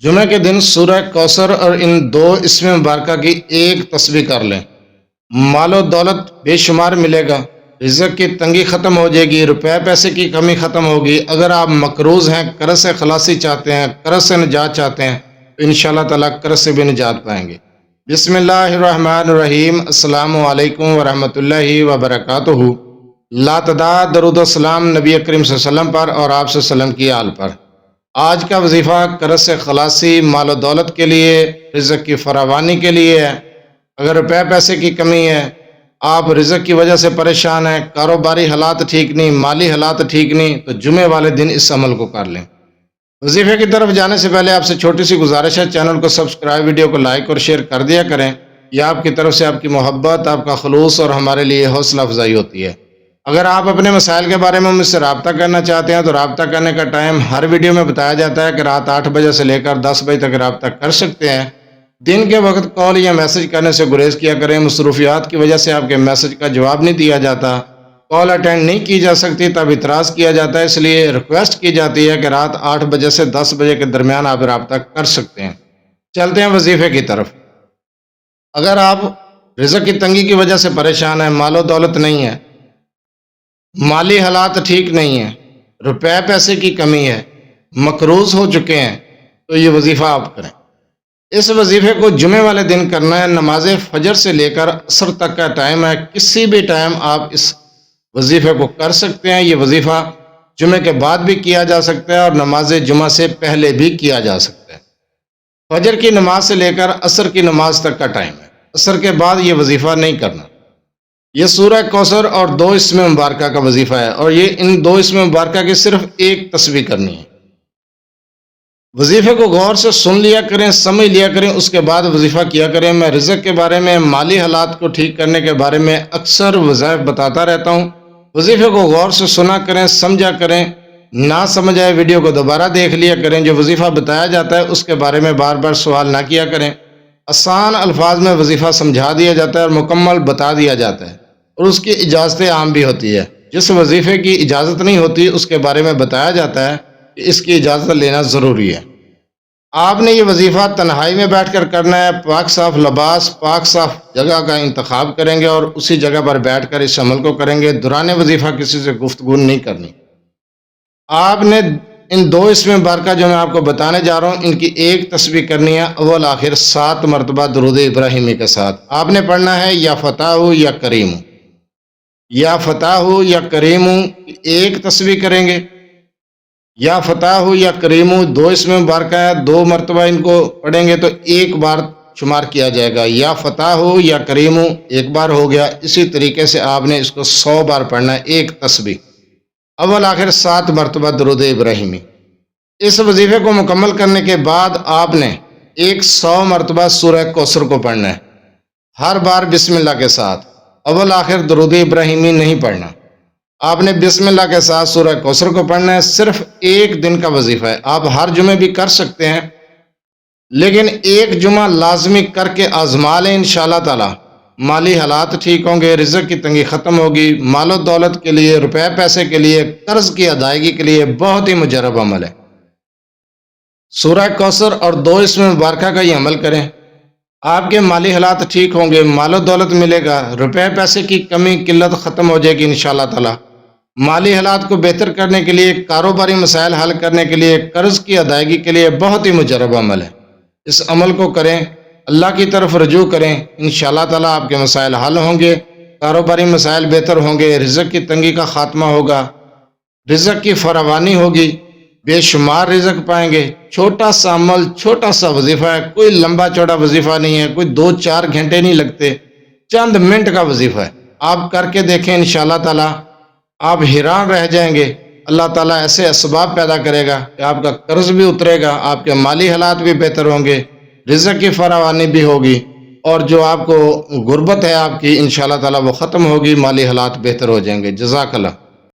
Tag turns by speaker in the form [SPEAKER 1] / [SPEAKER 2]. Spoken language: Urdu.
[SPEAKER 1] جمعہ کے دن سورہ کوثر اور ان دو اسم مبارکہ کی ایک تسبیح کر لیں۔ مال و دولت بے شمار ملے گا، رزق کی تنگی ختم ہو جائے گی، روپے پیسے کی کمی ختم ہوگی۔ اگر آپ مقروض ہیں، قرض سے خلاصی چاہتے ہیں، قرض سے نجات چاہتے ہیں تو انشاءاللہ تعالیٰ قرض سے بھی نجات پائیں گے۔ بسم اللہ الرحمن الرحیم۔ السلام علیکم ورحمۃ اللہ وبرکاتہ۔ لا تعداد درود و سلام نبی کریم صلی اللہ علیہ وسلم پر اور آپ صلی اللہ علیہ وسلم کی آل پر۔ آج کا وظیفہ قرض سے خلاصی، مال و دولت کے لیے، رزق کی فراوانی کے لیے ہے۔ اگر روپے پیسے کی کمی ہے، آپ رزق کی وجہ سے پریشان ہیں، کاروباری حالات ٹھیک نہیں، مالی حالات ٹھیک نہیں، تو جمعے والے دن اس عمل کو کر لیں۔ وظیفے کی طرف جانے سے پہلے آپ سے چھوٹی سی گزارش ہے، چینل کو سبسکرائب، ویڈیو کو لائک اور شیئر کر دیا کریں۔ یہ آپ کی طرف سے آپ کی محبت، آپ کا خلوص اور ہمارے لیے حوصلہ افزائی ہوتی ہے۔ اگر آپ اپنے مسائل کے بارے میں مجھ سے رابطہ کرنا چاہتے ہیں تو رابطہ کرنے کا ٹائم ہر ویڈیو میں بتایا جاتا ہے کہ رات 8 بجے سے لے کر 10 بجے تک رابطہ کر سکتے ہیں۔ دن کے وقت کال یا میسج کرنے سے گریز کیا کریں، مصروفیات کی وجہ سے آپ کے میسج کا جواب نہیں دیا جاتا، کال اٹینڈ نہیں کی جا سکتی، تب اعتراض کیا جاتا ہے۔ اس لیے ریکویسٹ کی جاتی ہے کہ رات 8 بجے سے 10 بجے کے درمیان آپ رابطہ کر سکتے ہیں۔ چلتے ہیں وظیفے کی طرف۔ اگر آپ رزق کی تنگی کی وجہ سے پریشان ہیں، مال و دولت نہیں ہے، مالی حالات ٹھیک نہیں ہیں، روپے پیسے کی کمی ہے، مقروض ہو چکے ہیں، تو یہ وظیفہ آپ کریں۔ اس وظیفے کو جمعے والے دن کرنا ہے۔ نماز فجر سے لے کر عصر تک کا ٹائم ہے، کسی بھی ٹائم آپ اس وظیفے کو کر سکتے ہیں۔ یہ وظیفہ جمعے کے بعد بھی کیا جا سکتا ہے اور نماز جمعہ سے پہلے بھی کیا جا سکتا ہے۔ فجر کی نماز سے لے کر عصر کی نماز تک کا ٹائم ہے، عصر کے بعد یہ وظیفہ نہیں کرنا۔ یہ سورہ کوثر اور دو اسم مبارکہ کا وظیفہ ہے، اور یہ ان دو اسم مبارکہ کی صرف ایک تسبیح کرنی ہے۔ وظیفے کو غور سے سن لیا کریں، سمجھ لیا کریں، اس کے بعد وظیفہ کیا کریں۔ میں رزق کے بارے میں، مالی حالات کو ٹھیک کرنے کے بارے میں اکثر وظائف بتاتا رہتا ہوں۔ وظیفے کو غور سے سنا کریں، سمجھا کریں، نہ سمجھ آئے ویڈیو کو دوبارہ دیکھ لیا کریں۔ جو وظیفہ بتایا جاتا ہے اس کے بارے میں بار بار سوال نہ کیا کریں۔ آسان الفاظ میں وظیفہ سمجھا دیا جاتا ہے اور مکمل بتا دیا جاتا ہے، اور اس کی اجازت عام بھی ہوتی ہے۔ جس وظیفے کی اجازت نہیں ہوتی اس کے بارے میں بتایا جاتا ہے کہ اس کی اجازت لینا ضروری ہے۔ آپ نے یہ وظیفہ تنہائی میں بیٹھ کر کرنا ہے۔ پاک صاف لباس، پاک صاف جگہ کا انتخاب کریں گے اور اسی جگہ پر بیٹھ کر اس عمل کو کریں گے۔ دوران وظیفہ کسی سے گفتگو نہیں کرنی۔ آپ نے ان دو اسم مبارکہ جو میں آپ کو بتانے جا رہا ہوں، ان کی ایک تسبیح کرنی ہے، اول آخر 7 مرتبہ درود ابراہیمی کے ساتھ۔ آپ نے پڑھنا ہے یا فتح یا کریم، یا فتح یا کریم، ایک تسبیح کریں گے۔ یا فتح یا کریم دو اسم مبارکہ ہے، 2 مرتبہ ان کو پڑھیں گے تو ایک بار شمار کیا جائے گا۔ یا فتح یا کریم ایک بار ہو گیا۔ اسی طریقے سے آپ نے اس کو 100 بار پڑھنا ہے، ایک تسبیح، اول آخر 7 مرتبہ درود ابراہیمی۔ اس وظیفے کو مکمل کرنے کے بعد آپ نے 100 مرتبہ سورہ کوثر کو پڑھنا ہے، ہر بار بسم اللہ کے ساتھ، اول آخر درود ابراہیمی نہیں پڑھنا۔ آپ نے بسم اللہ کے ساتھ سورہ کوثر کو پڑھنا ہے۔ صرف ایک دن کا وظیفہ ہے، آپ ہر جمعے بھی کر سکتے ہیں، لیکن ایک جمعہ لازمی کر کے آزما لیں۔ انشاءاللہ تعالی مالی حالات ٹھیک ہوں گے، رزق کی تنگی ختم ہوگی، مال و دولت کے لیے، روپے پیسے کے لیے، قرض کی ادائیگی کے لیے بہت ہی مجرب عمل ہے۔ سورہ کوثر اور 2 اسم مبارکہ کا یہ عمل کریں، آپ کے مالی حالات ٹھیک ہوں گے، مال و دولت ملے گا، روپے پیسے کی کمی قلت ختم ہو جائے گی انشاءاللہ تعالی۔ مالی حالات کو بہتر کرنے کے لیے، کاروباری مسائل حل کرنے کے لیے، قرض کی ادائیگی کے لیے بہت ہی مجرب عمل ہے۔ اس عمل کو کریں، اللہ کی طرف رجوع کریں، انشاءاللہ تعالی آپ کے مسائل حل ہوں گے، کاروباری مسائل بہتر ہوں گے، رزق کی تنگی کا خاتمہ ہوگا، رزق کی فراوانی ہوگی، بے شمار رزق پائیں گے۔ چھوٹا سا عمل، چھوٹا سا وظیفہ ہے، کوئی لمبا چوڑا وظیفہ نہیں ہے، کوئی 2-4 گھنٹے نہیں لگتے، چند منٹ کا وظیفہ ہے۔ آپ کر کے دیکھیں، انشاءاللہ تعالی آپ حیران رہ جائیں گے۔ اللہ تعالیٰ ایسے اسباب پیدا کرے گا کہ آپ کا قرض بھی اترے گا، آپ کے مالی حالات بھی بہتر ہوں گے، رزق کی فراوانی بھی ہوگی، اور جو آپ کو غربت ہے آپ کی، انشاءاللہ تعالیٰ وہ ختم ہوگی، مالی حالات بہتر ہو جائیں گے۔ جزاک اللہ۔